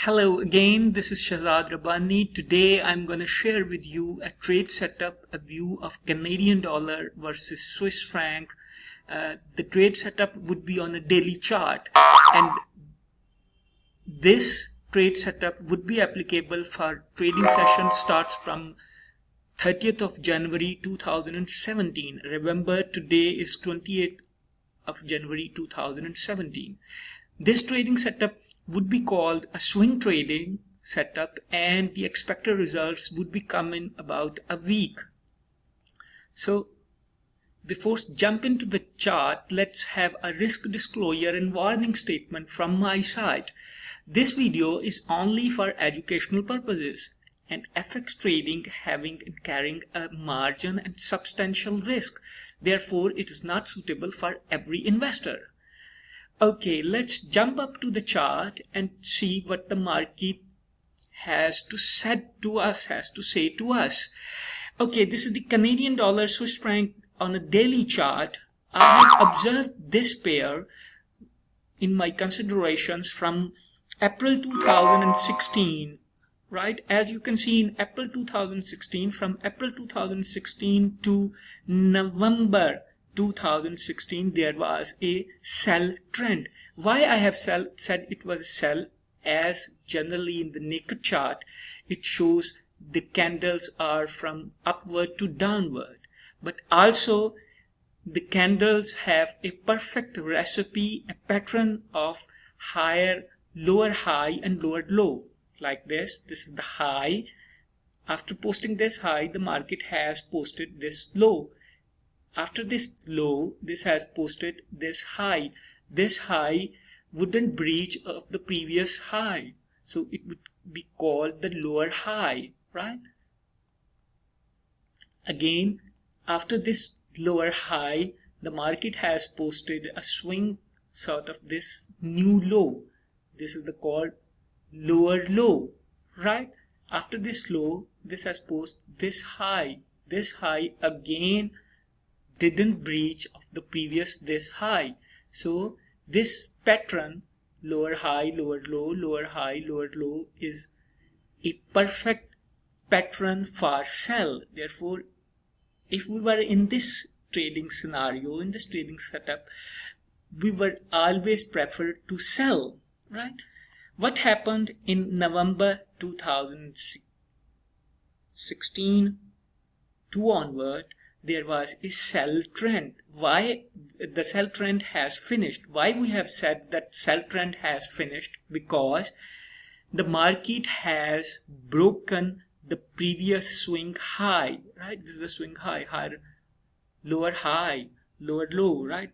Hello again, this is Shahzad Rabbani. Today I'm going to share with you a trade setup, a view of Canadian dollar versus Swiss franc. The trade setup would be on a daily chart, and this trade setup would be applicable for trading session starts from 30th of January 2017. Remember, today is 28th of January 2017. This trading setup would be called a swing trading setup, and the expected results would be coming about a week. So before jump into the chart, let's have a risk disclosure and warning statement from my side. This video is only for educational purposes, and FX trading having and carrying a margin and substantial risk. Therefore, it is not suitable for every investor. Okay, let's jump up to the chart and see what the market has to say to us. Okay, this is the Canadian dollar Swiss franc on a daily chart. I have observed this pair in my considerations from April 2016, right? As you can see, in April 2016, from April 2016 to November 2016, there was a sell trend. Why I have said it was a sell, as generally in the naked chart it shows the candles are from upward to downward, but also the candles have a perfect recipe, a pattern of lower high and lower low, like this. This is the high. After posting this high, the market has posted this low. After this low, this has posted this high. This high wouldn't breach of the previous high, so it would be called the lower high, right? Again, after this lower high, the market has posted a swing sort of this new low. This is the called lower low, right? After this low, this has posted this high. This high again didn't breach of the previous this high. So this pattern, lower high, lower low, lower high, lower low, is a perfect pattern for sell. Therefore, if we were in this trading scenario, in this trading setup, we would always prefer to sell, right? What happened in November 2016 to onward? There was a sell trend. Why the sell trend has finished? Why we have said that sell trend has finished? Because the market has broken the previous swing high, right? This is the swing high, lower low, right?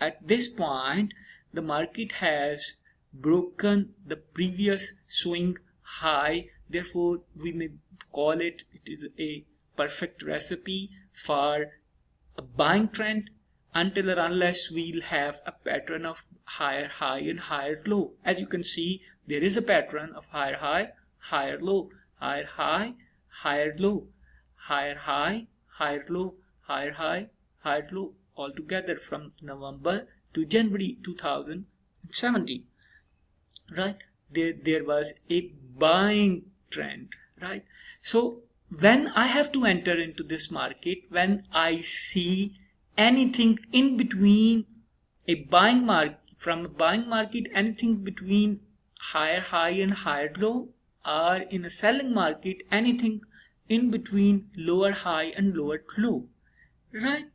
At this point, the market has broken the previous swing high. Therefore, we may call it is a perfect recipe for a buying trend until or unless we'll have a pattern of higher high and higher low. As you can see, there is a pattern of higher high, higher low, higher high, higher low, higher high, higher low, higher high, higher low, altogether from November to January 2017, right? There was a buying trend, right? So when I have to enter into this market, when I see anything in between a buying market, from a buying market, anything between higher high and higher low, or in a selling market, anything in between lower high and lower low, right?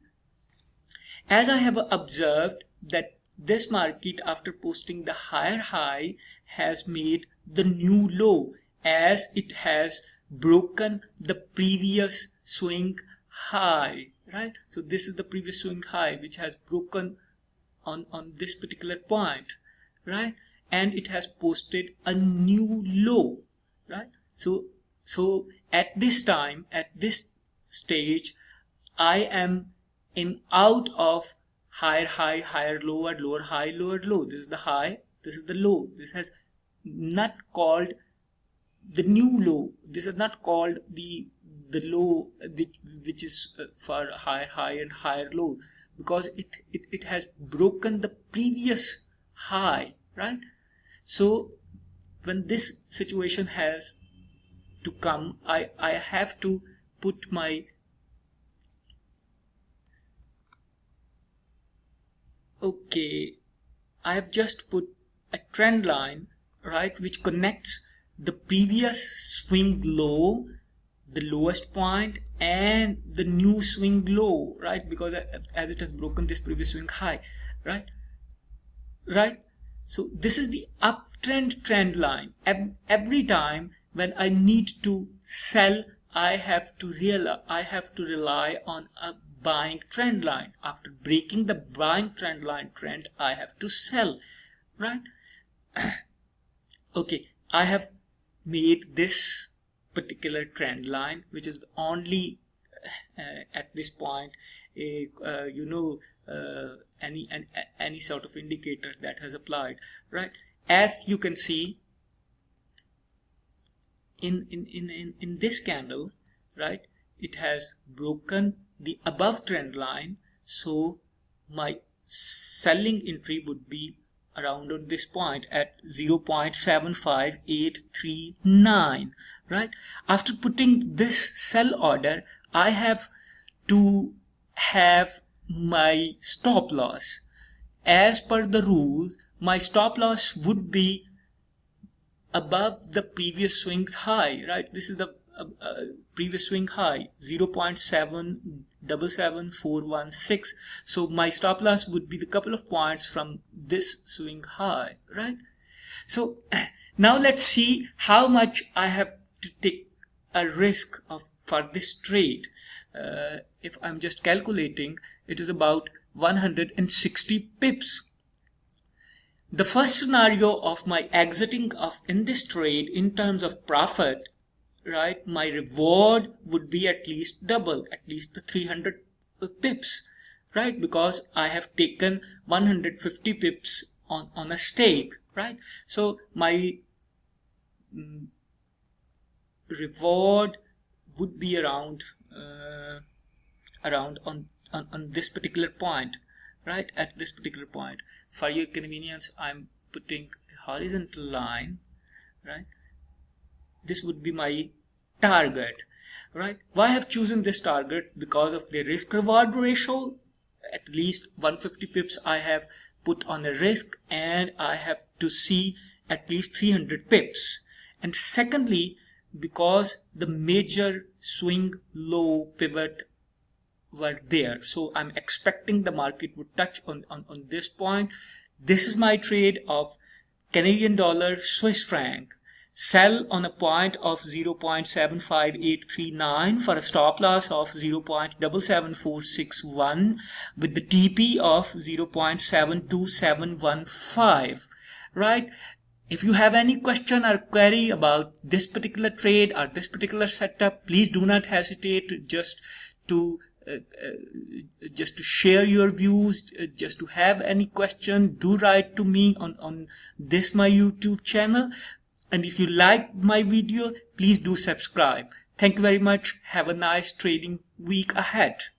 As I have observed that this market, after posting the higher high, has made the new low, as it has broken the previous swing high, right? So this is the previous swing high which has broken on this particular point, right? And it has posted a new low, right? So at this time, at this stage, I am in out of higher high, higher low, or lower high, lower low. This is the high, this is the low. This has not called the new low. This is not called the low which is for higher high and higher low, because it has broken the previous high, right? So when this situation has to come, I have to put my I have just put a trend line, right, which connects the previous swing low, the lowest point, and the new swing low, right, because as it has broken this previous swing high, right. So this is the uptrend trend line. Every time when I need to sell, I have to rely on a buying trend line. After breaking the buying trend line trend, I have to sell, right? Okay, I have made this particular trend line, which is the only at this point any sort of indicator that has applied, right? As you can see in this candle, right, it has broken the above trend line, so my selling entry would be around at this point at 0.75839, right? After putting this sell order, I have to have my stop loss. As per the rules, my stop loss would be above the previous swing's high, right? This is the previous swing high, 0.777416. So my stop loss would be the couple of points from this swing high, right? So now let's see how much I have to take a risk for this trade. If I'm just calculating, it is about 160 pips. The first scenario of my exiting in this trade in terms of profit, right, my reward would be at least double, at least the 300 pips, right, because I have taken 150 pips on a stake, right? So my reward would be around on this particular point, right, at this particular point. For your convenience, I'm putting a horizontal line, right? This would be my target, right? Why I have chosen this target? Because of the risk reward ratio. At least 150 pips I have put on a risk, and I have to see at least 300 pips. And secondly, because the major swing low pivot were there, so I'm expecting the market would touch on this point. This is my trade of Canadian dollar Swiss franc. Sell on a point of 0.75839 for a stop loss of 0.77461 with the TP of 0.72715, right? If you have any question or query about this particular trade or this particular setup, please do not hesitate just to share your views, just to have any question, do write to me on this my YouTube channel. And if you like my video, please do subscribe. Thank you very much. Have a nice trading week ahead.